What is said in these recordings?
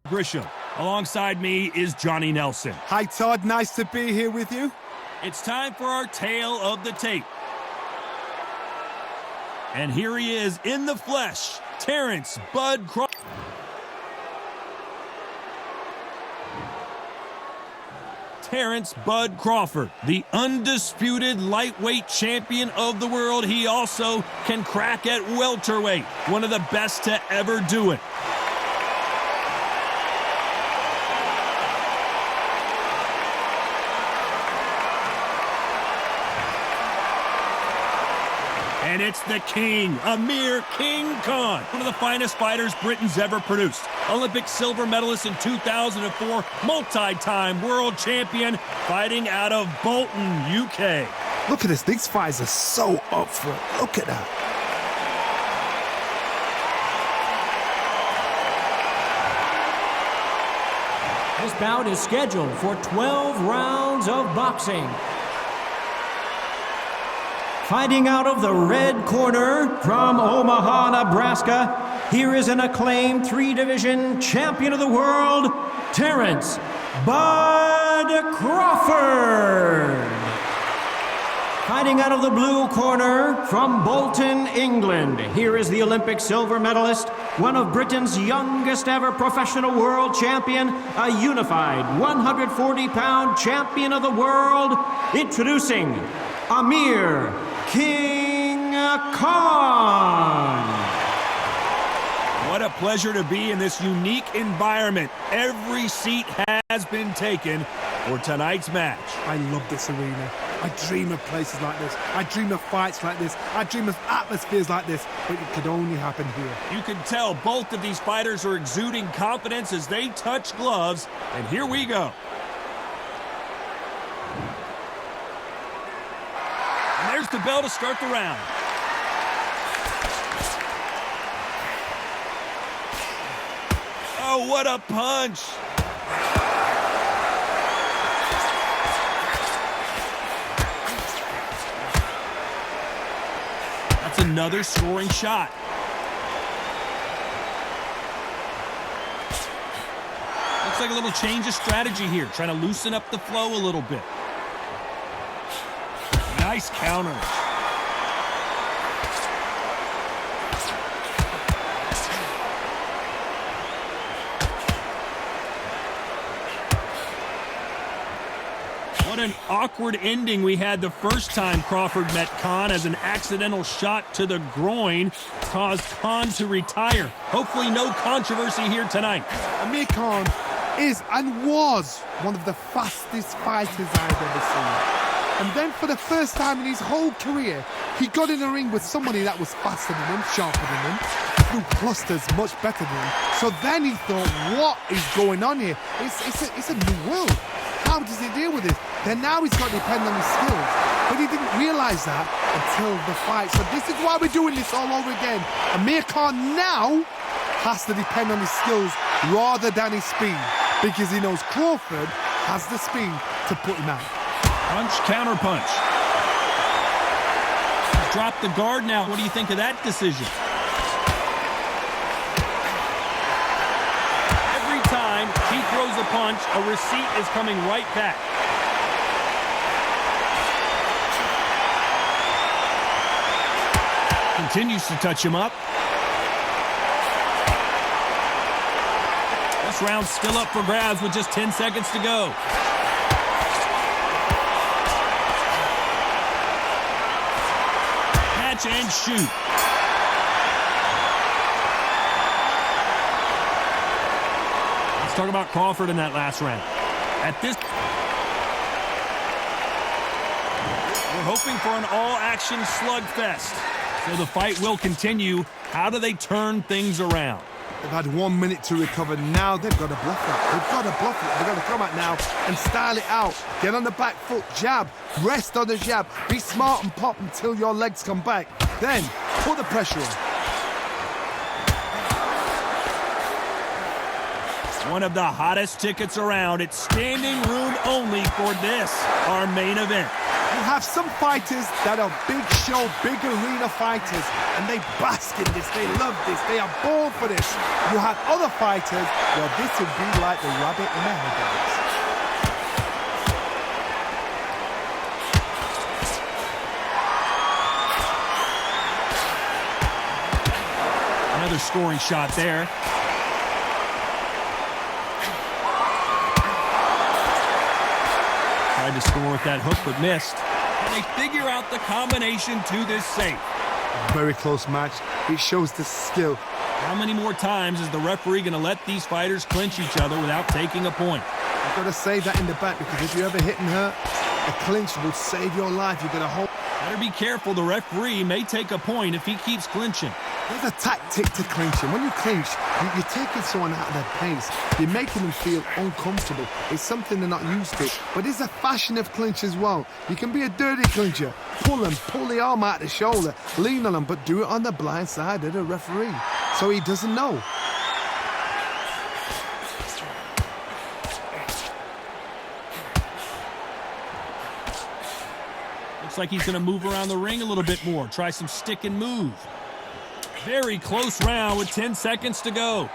Grisham. Alongside me is Johnny Nelson. Hi, Todd. Nice to be here with you. It's time for our tale of the tape. And here he is in the flesh, Terence "Bud" Crawford. Terence "Bud" Crawford, the undisputed lightweight champion of the world. He also can crack at welterweight, one of the best to ever do it. And it's the king, Amir Khan, one of the finest fighters Britain's ever produced. Olympic silver medalist in 2004, multi-time world champion, fighting out of Bolton, UK. Look at this. These fighters are so up for it. Look at that. This bout is scheduled for 12 rounds of boxing. Fighting out of the red corner from Omaha, Nebraska, here is an acclaimed three-division champion of the world, Terence "Bud" Crawford. Fighting out of the blue corner from Bolton, England, here is the Olympic silver medalist, one of Britain's youngest ever professional world champion, a unified 140-pound champion of the world, introducing Amir Khan. What a pleasure to be in this unique environment. Every seat has been taken for tonight's match. I love this arena. I dream of places like this. I dream of fights like this. I dream of atmospheres like this, but it could only happen here. You can tell both of these fighters are exuding confidence as they touch gloves, and here we go. And there's the bell to start the round. Oh, what a punch! That's another scoring shot. Looks like a little change of strategy here, trying to loosen up the flow a little bit. Nice counter. What an awkward ending we had the first time Crawford met Khan, as an accidental shot to the groin caused Khan to retire. Hopefully no controversy here tonight. Amir Khan is and was one of the fastest fighters I've ever seen. And then for the first time in his whole career, he got in a ring with somebody that was faster than him, sharper than him, threw clusters much better than him. So then he thought, what is going on here? It's a new world. How does he deal with this? Then now he's got to depend on his skills. But he didn't realize that until the fight. So this is why we're doing this all over again. Amir Khan now has to depend on his skills rather than his speed, because he knows Crawford has the speed to put him out. Punch, counter punch. Drop the guard now. What do you think of that decision? Every time he throws a punch, a receipt is coming right back. Continues to touch him up. This round's still up for grabs with just 10 seconds to go. Catch and shoot. Let's talk about Crawford in that last round. At this, we're hoping for an all-action slugfest. So the fight will continue. How do they turn things around? They've had 1 minute to recover. Now they've got to bluff it. They've got to bluff it. They've got to come out now and style it out. Get on the back foot, jab, rest on the jab. Be smart and pop until your legs come back. Then put the pressure on. One of the hottest tickets around. It's standing room only for this, our main event. You have some fighters that are big show, big arena fighters, and they bask in this, they love this, they are born for this. You have other fighters where this would be like the rabbit in the headlights. Another scoring shot there. Tried to score with that hook, but missed. And they figure out the combination to this safe. Very close match. It shows the skill. How many more times is the referee going to let these fighters clinch each other without taking a point? You've got to save that in the back, because if you ever hit and hurt, a clinch will save your life. You've got to hold. Better be careful. The referee may take a point if he keeps clinching. There's a tactic to clinching. When you clinch, you're taking someone out of their pace. You're making them feel uncomfortable. It's something they're not used to. But there's a fashion of clinch as well. You can be a dirty clincher. Pull them, pull the arm out the shoulder, lean on them, but do it on the blind side of the referee, so he doesn't know. Looks like he's going to move around the ring a little bit more. Try some stick and move. Very close round with 10 seconds to go.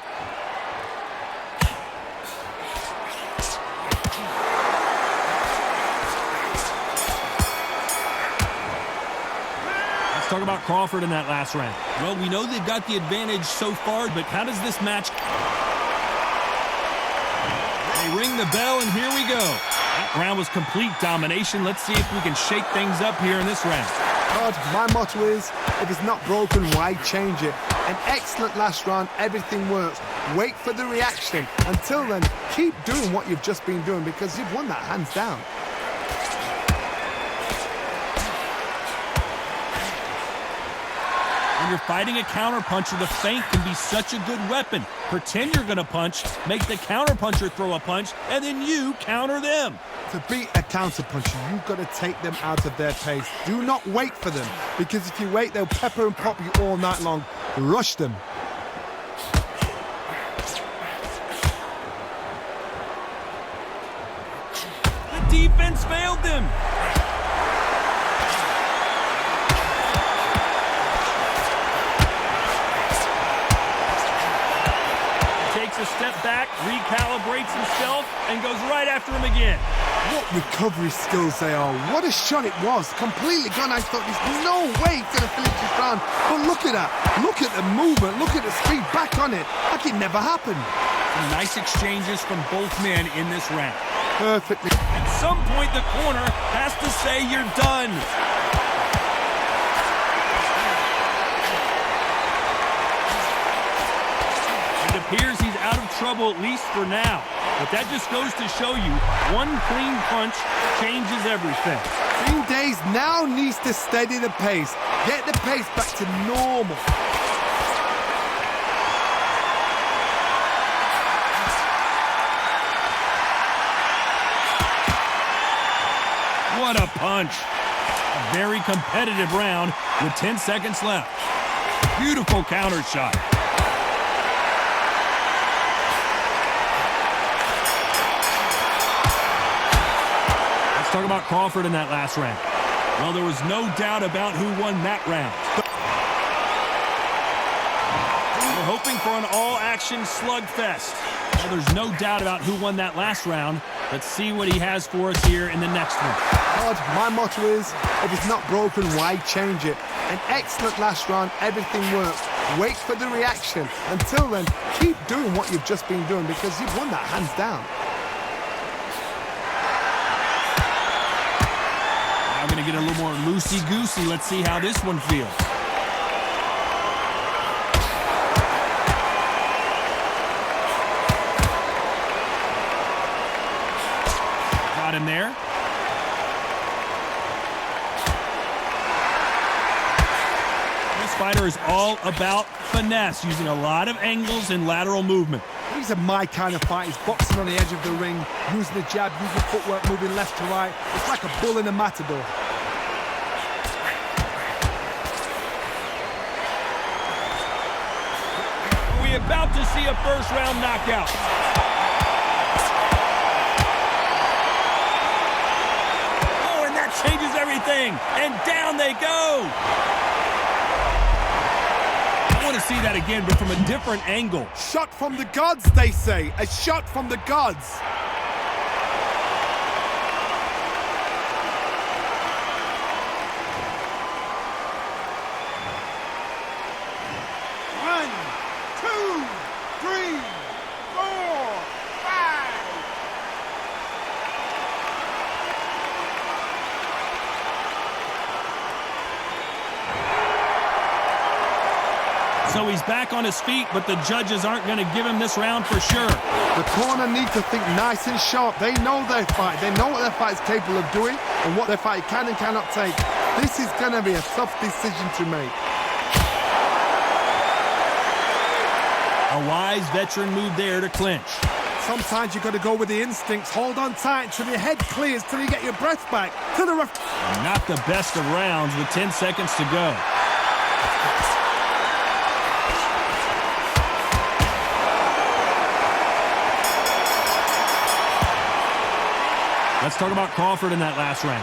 Let's talk about Crawford in that last round. Well, we know they've got the advantage so far, but how does this match... They ring the bell, and here we go. That round was complete domination. Let's see if we can shake things up here in this round. God, my motto is, if it's not broken, why change it? An excellent last round, everything works. Wait for the reaction. Until then, keep doing what you've just been doing, because you've won that hands down. When you're fighting a counterpuncher, the feint can be such a good weapon. Pretend you're going to punch, make the counterpuncher throw a punch, and then you counter them. To beat a counterpuncher, you've got to take them out of their pace. Do not wait for them, because if you wait, they'll pepper and pop you all night long. Rush them. The defense failed them. Takes a step back, recalibrates himself, and goes right after him again. What recovery skills they are. What a shot it was. Completely gone. I thought there's no way it's going to finish this round. But look at that. Look at the movement. Look at the speed back on it. Like it never happened. Some nice exchanges from both men in this round. Perfectly. At some point, the corner has to say you're done. It appears he's out of trouble, at least for now. But that just goes to show you, one clean punch changes everything. Green Days now needs to steady the pace. Get the pace back to normal. What a punch. A very competitive round with 10 seconds left. Beautiful counter shot. Talk about Crawford in that last round. Well, there was no doubt about who won that round. We're hoping for an all-action slugfest. Well, there's no doubt about who won that last round. Let's see what he has for us here in the next one. God, my motto is, if it's not broken, why change it? An excellent last round, everything works. Wait for the reaction. Until then, keep doing what you've just been doing, because you've won that hands down. I'm going to get a little more loosey-goosey. Let's see how this one feels. Got him there. This fighter is all about finesse, using a lot of angles and lateral movement. These are my kind of fighters, boxing on the edge of the ring, using the jab, using footwork, moving left to right. It's like a bull in a matador. We're about to see a first-round knockout. Oh, and that changes everything. everything, and down they go. I want to see that again, but from a different angle. Shot from the gods, they say. A shot from the gods. One, two, three, four, five. So he's back on his feet, but the judges aren't going to give him this round for sure. The corner need to think nice and sharp. They know their fight. They know what their fight is capable of doing and what their fight can and cannot take. This is going to be a tough decision to make. A wise veteran move there to clinch. Sometimes you've got to go with the instincts. Hold on tight until your head clears, till you get your breath back. To the ref. Not the best of rounds with 10 seconds to go. Let's talk about Crawford in that last round.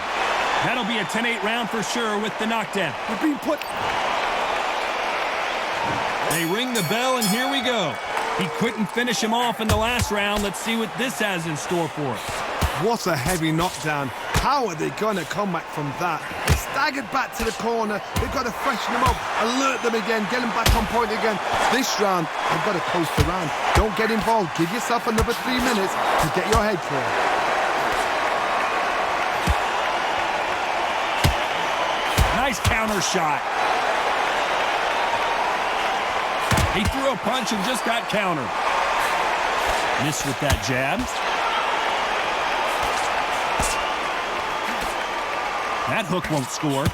That'll be a 10-8 round for sure with the knockdown. You're being put... They ring the bell, and here we go. He couldn't finish him off in the last round. Let's see what this has in store for us. What a heavy knockdown. How are they going to come back from that? They staggered back to the corner. They've got to freshen them up, alert them again, get them back on point again. This round, they've got to close the round. Don't get involved. Give yourself another 3 minutes to get your head clear. Nice counter shot. He threw a punch and just got countered. Missed with that jab. That hook won't score.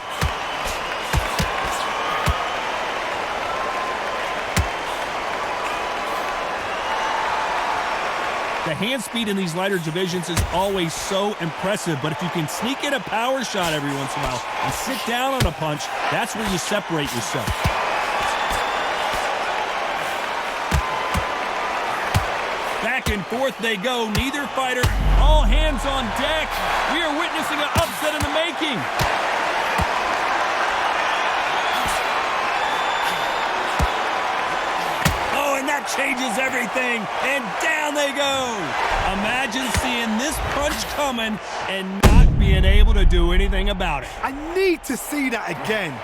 The hand speed in these lighter divisions is always so impressive, but if you can sneak in a power shot every once in a while and sit down on a punch, that's where you separate yourself. Back and forth they go, neither fighter, all hands on deck. We are witnessing an upset in the making. Oh, and that changes everything, and down they go. Imagine seeing this punch coming and not being able to do anything about it. I need to see that again.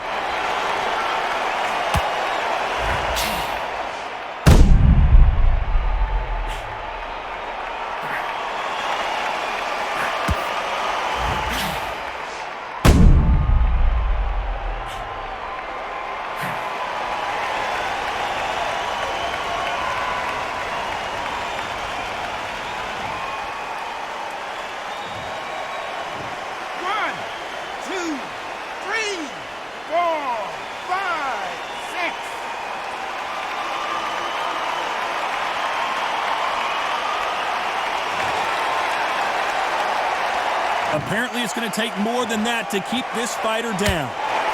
Apparently, it's going to take more than that to keep this fighter down.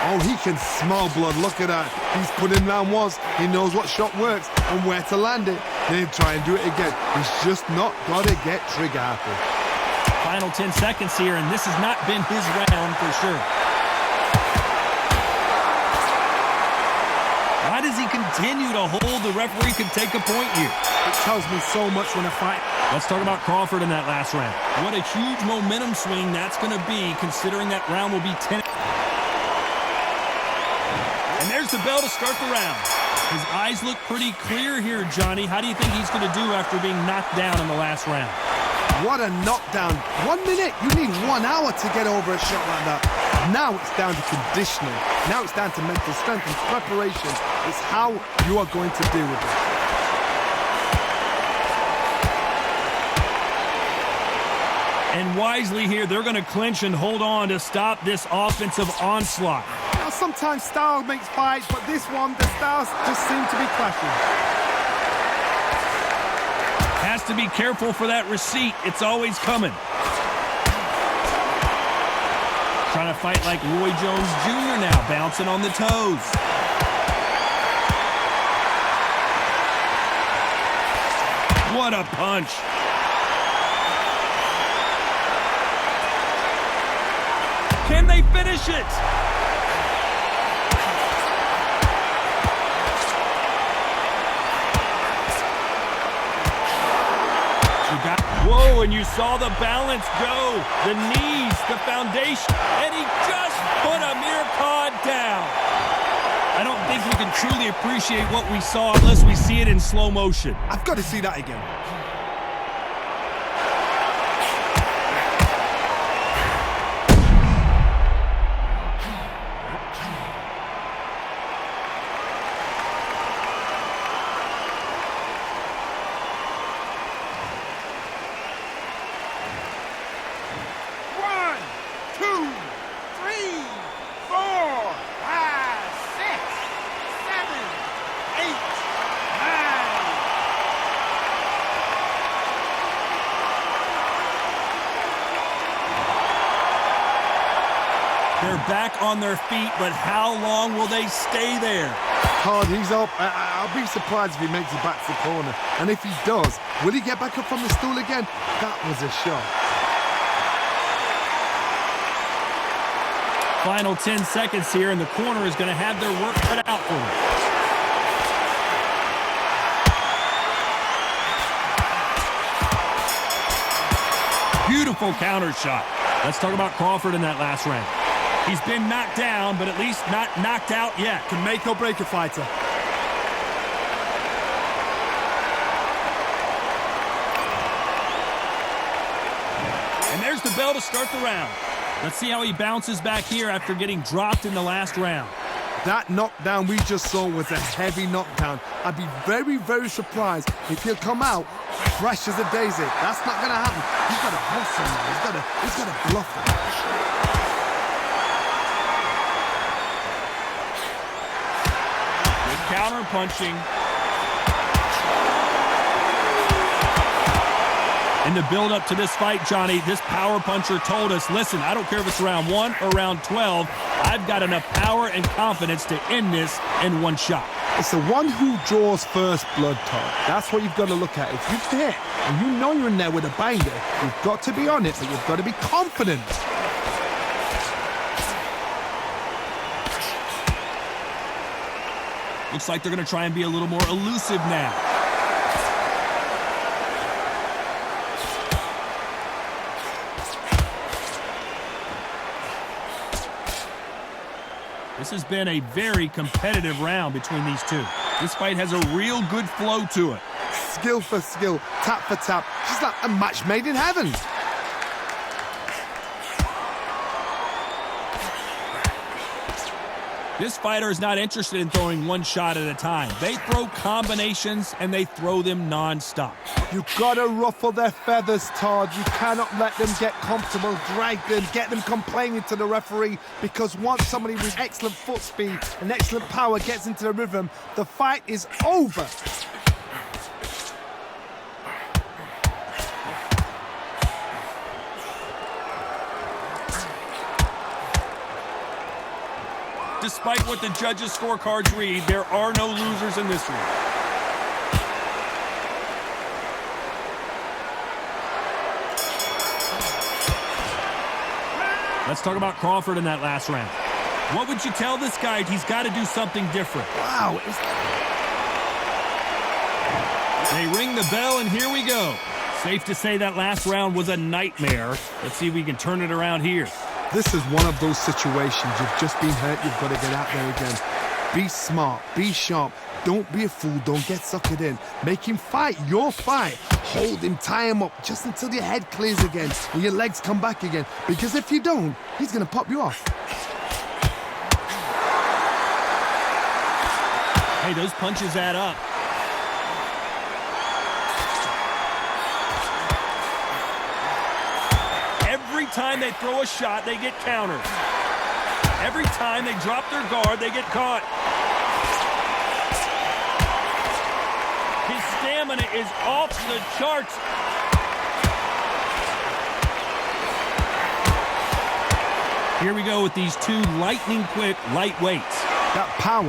Oh, he can smell blood. Look at that. He's put in round once. He knows what shot works and where to land it. Then try and do it again. He's just not got to get trigger happy. Final 10 seconds here, and this has not been his round for sure. Why does he continue to hold? The referee could take a point here. It tells me so much when I fight. Let's talk about Crawford in that last round. What a huge momentum swing that's going to be, considering that round will be 10. And there's the bell to start the round. His eyes look pretty clear here, Johnny. How do you think he's going to do after being knocked down in the last round? What a knockdown. 1 minute. You need 1 hour to get over a shot like that. Now it's down to conditioning. Now it's down to mental strength and preparation. It's how you are going to deal with it. And wisely here, they're going to clinch and hold on to stop this offensive onslaught. Now, sometimes style makes fights, but this one, the styles just seem to be clashing. Has to be careful for that receipt. It's always coming. Trying to fight like Roy Jones Jr. now, bouncing on the toes. What a punch. Can they finish it? Whoa, and you saw the balance go. The knees, the foundation, and he just put Amir Khan down. I don't think we can truly appreciate what we saw unless we see it in slow motion. I've got to see that again. They're back on their feet, but how long will they stay there? Hard, he's up. I'll be surprised if he makes it back to the corner. And if he does, will he get back up from the stool again? That was a shot. Final 10 seconds here, and the corner is going to have their work cut out for them. Beautiful counter shot. Let's talk about Crawford in that last round. He's been knocked down, but at least not knocked out yet. Can make or break a fighter. And there's the bell to start the round. Let's see how he bounces back here after getting dropped in the last round. That knockdown we just saw was a heavy knockdown. I'd be very, very surprised if he'll come out fresh as a daisy. That's not going to happen. He's got to hustle now. He's got to bluff it. Counter punching. In the build-up to this fight, Johnny, this power puncher told us, listen, I don't care if it's round 1 or round 12, I've got enough power and confidence to end this in one shot. It's the one who draws first blood, Todd. That's what you've got to look at. If you hit and you know you're in there with a banger, you've got to be on it, but you've got to be confident. Looks like they're going to try and be a little more elusive now. This has been a very competitive round between these two. This fight has a real good flow to it. Skill for skill, tap for tap. Just like a match made in heaven. This fighter is not interested in throwing one shot at a time. They throw combinations, and they throw them non-stop. You've got to ruffle their feathers, Todd. You cannot let them get comfortable, drag them, get them complaining to the referee, because once somebody with excellent foot speed and excellent power gets into the rhythm, the fight is over. Despite what the judges' scorecards read, there are no losers in this one. Let's talk about Crawford in that last round. What would you tell this guy? He's got to do something different. Wow. They ring the bell, and here we go. Safe to say that last round was a nightmare. Let's see if we can turn it around here. This is one of those situations. You've just been hurt. You've got to get out there again. Be smart. Be sharp. Don't be a fool. Don't get suckered in. Make him fight your fight. Hold him. Tie him up just until your head clears again and your legs come back again. Because if you don't, he's going to pop you off. Hey, those punches add up. Every time they throw a shot, they get countered. Every time they drop their guard, they get caught. His stamina is off the charts. Here we go with these two lightning-quick lightweights. That power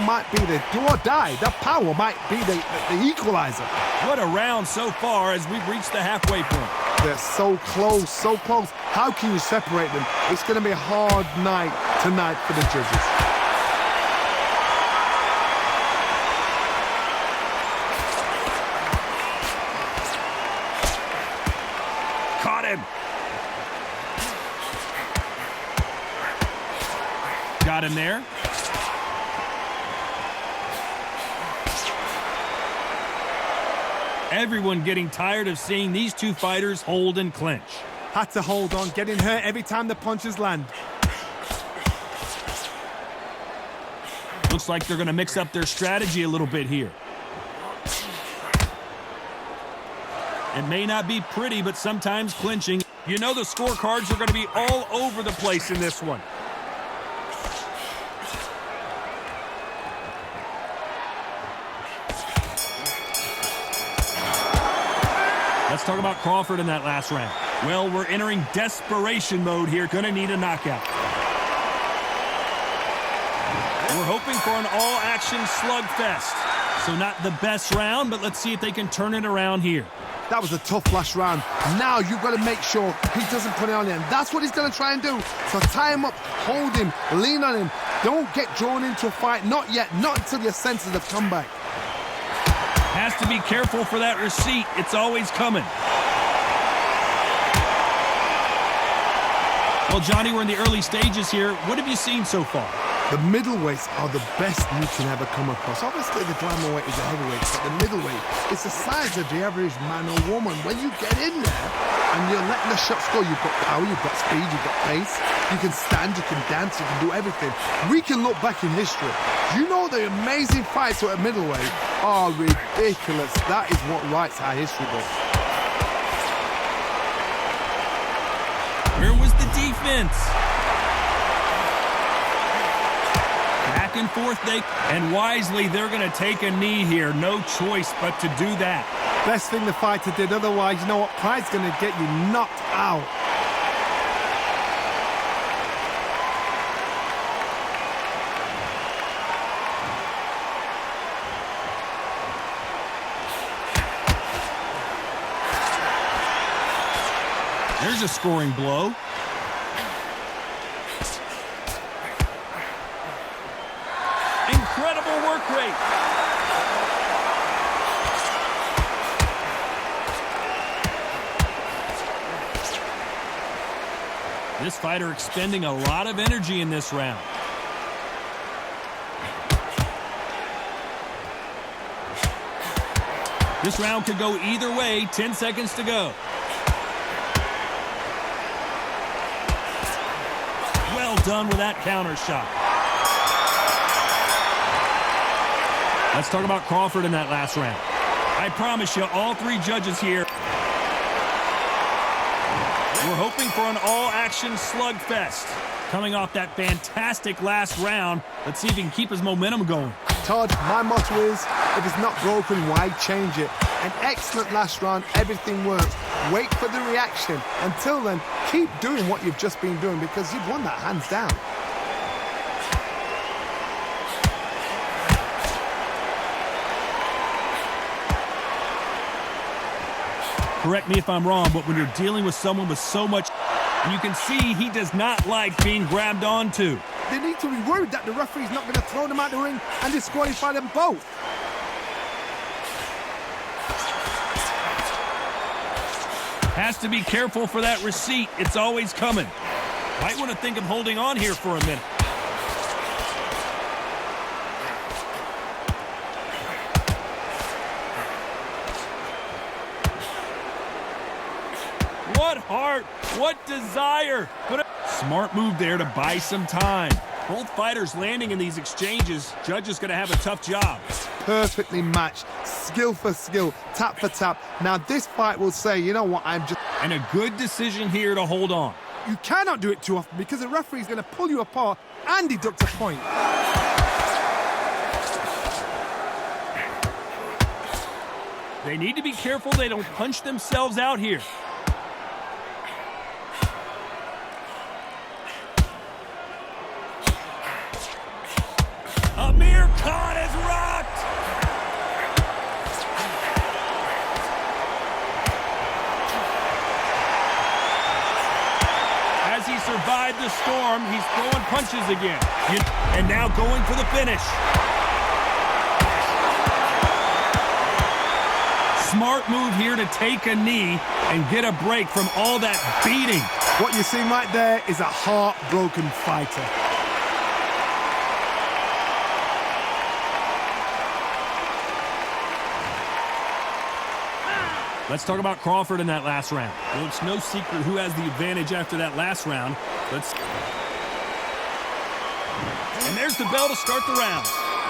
might be the do or die. That power might be the equalizer. What a round so far as we've reached the halfway point. They're so close, so close. How can you separate them? It's going to be a hard night tonight for the judges. Caught him. Got him there. Everyone getting tired of seeing these two fighters hold and clinch. Had to hold on, getting hurt every time the punches land. Looks like they're going to mix up their strategy a little bit here. It may not be pretty, but sometimes clinching. You know the scorecards are going to be all over the place in this one. Let's talk about Crawford in that last round. Well, we're entering desperation mode here. Gonna need a knockout. We're hoping for an all-action slugfest. So not the best round, but let's see if they can turn it around here. That was a tough last round. Now you've got to make sure he doesn't put it on him. That's what he's going to try and do. So tie him up, hold him, lean on him. Don't get drawn into a fight. Not yet. Not until your senses have come back. Has to be careful for that receipt. It's always coming. Well, Johnny, we're in the early stages here. What have you seen so far? The middleweights are the best you can ever come across. Obviously, the glamour weight is a heavyweight, but the middleweight, it's the size of the average man or woman. When you get in there and you're letting the shots go, you've got power, you've got speed, you've got pace. You can stand, you can dance, you can do everything. We can look back in history. You know the amazing fights at middleweight are ridiculous. That is what writes our history book. Where was the defense? Back and forth, and wisely, they're going to take a knee here. No choice but to do that. Best thing the fighter did. Otherwise, you know what? Pride's going to get you knocked out. There's a scoring blow. Incredible work rate. This fighter expending a lot of energy in this round. This round could go either way. 10 seconds to go. Well done with that counter shot. Let's talk about Crawford in that last round. I promise you, all three judges here, we're hoping for an all-action slugfest. Coming off that fantastic last round, let's see if he can keep his momentum going. Todd, my motto is, if it's not broken, why change it? An excellent last round, everything works. Wait for the reaction. Until then, keep doing what you've just been doing because you've won that hands down. Correct me if I'm wrong, but when you're dealing with someone with so much, you can see he does not like being grabbed onto. They need to be worried that the referee's not going to throw them out the ring and disqualify them both. Has to be careful for that receipt. It's always coming. Might want to think of holding on here for a minute. What heart, what desire. But smart move there to buy some time. Both fighters landing in these exchanges. Judge is going to have a tough job. Perfectly matched, skill for skill, tap for tap. Now this fight will say, you know what, And a good decision here to hold on. You cannot do it too often because the referee's going to pull you apart and deduct a point. They need to be careful they don't punch themselves out here. Amir Khan is rocked! the storm. He's throwing punches again. And now going for the finish. Smart move here to take a knee and get a break from all that beating. What you're seeing right there is a heartbroken fighter. Let's talk about Crawford in that last round. Well, it's no secret who has the advantage after that last round. And there's the bell to start the round.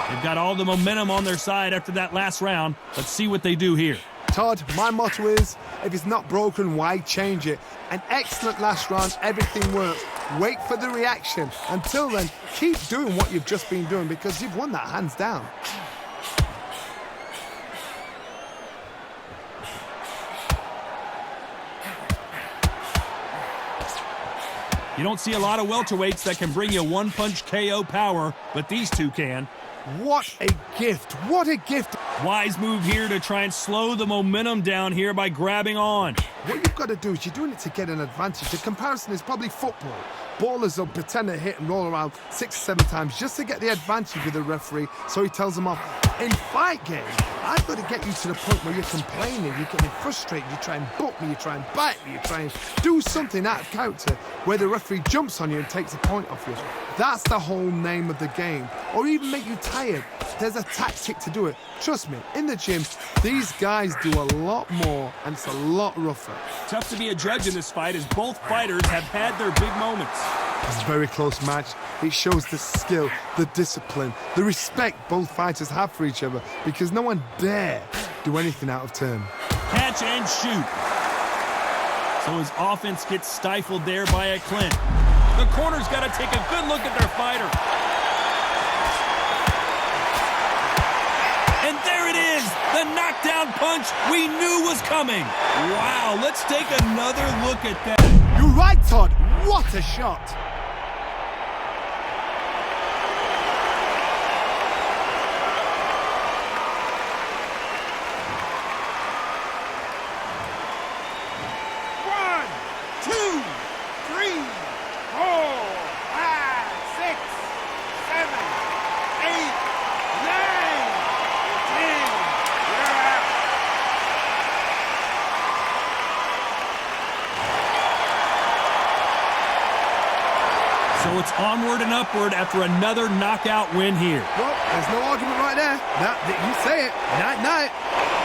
They've got all the momentum on their side after that last round. Let's see what they do here. Todd, my motto is, if it's not broken, why change it? An excellent last round, everything works. Wait for the reaction. Until then, keep doing what you've just been doing because you've won that hands down. You don't see a lot of welterweights that can bring you one-punch KO power, but these two can. What a gift. What a gift. Wise move here to try and slow the momentum down here by grabbing on. What you've got to do is you're doing it to get an advantage. The comparison is probably football. Ballers will pretend to hit and roll around 6 or 7 times just to get the advantage with the referee, so he tells them off. In fight game, I've got to get you to the point where you're complaining, you're getting frustrated, you try and book me, you try and bite me, you try and do something out of character where the referee jumps on you and takes a point off you. That's the whole name of the game. Or even make you tired. There's a tactic to do it. Trust me, in the gym, these guys do a lot more and it's a lot rougher. Tough to be a judge in this fight as both fighters have had their big moments. It's a very close match. It shows the skill, the discipline, the respect both fighters have for each other because no one dare do anything out of turn. Catch and shoot. So his offense gets stifled there by a Clint. The corner's got to take a good look at their fighter. And there it is, the knockdown punch we knew was coming. Wow, let's take another look at that. You're right, Todd. What a shot. So it's onward and upward after another knockout win here. Well, there's no argument right there. You say it. Night, night.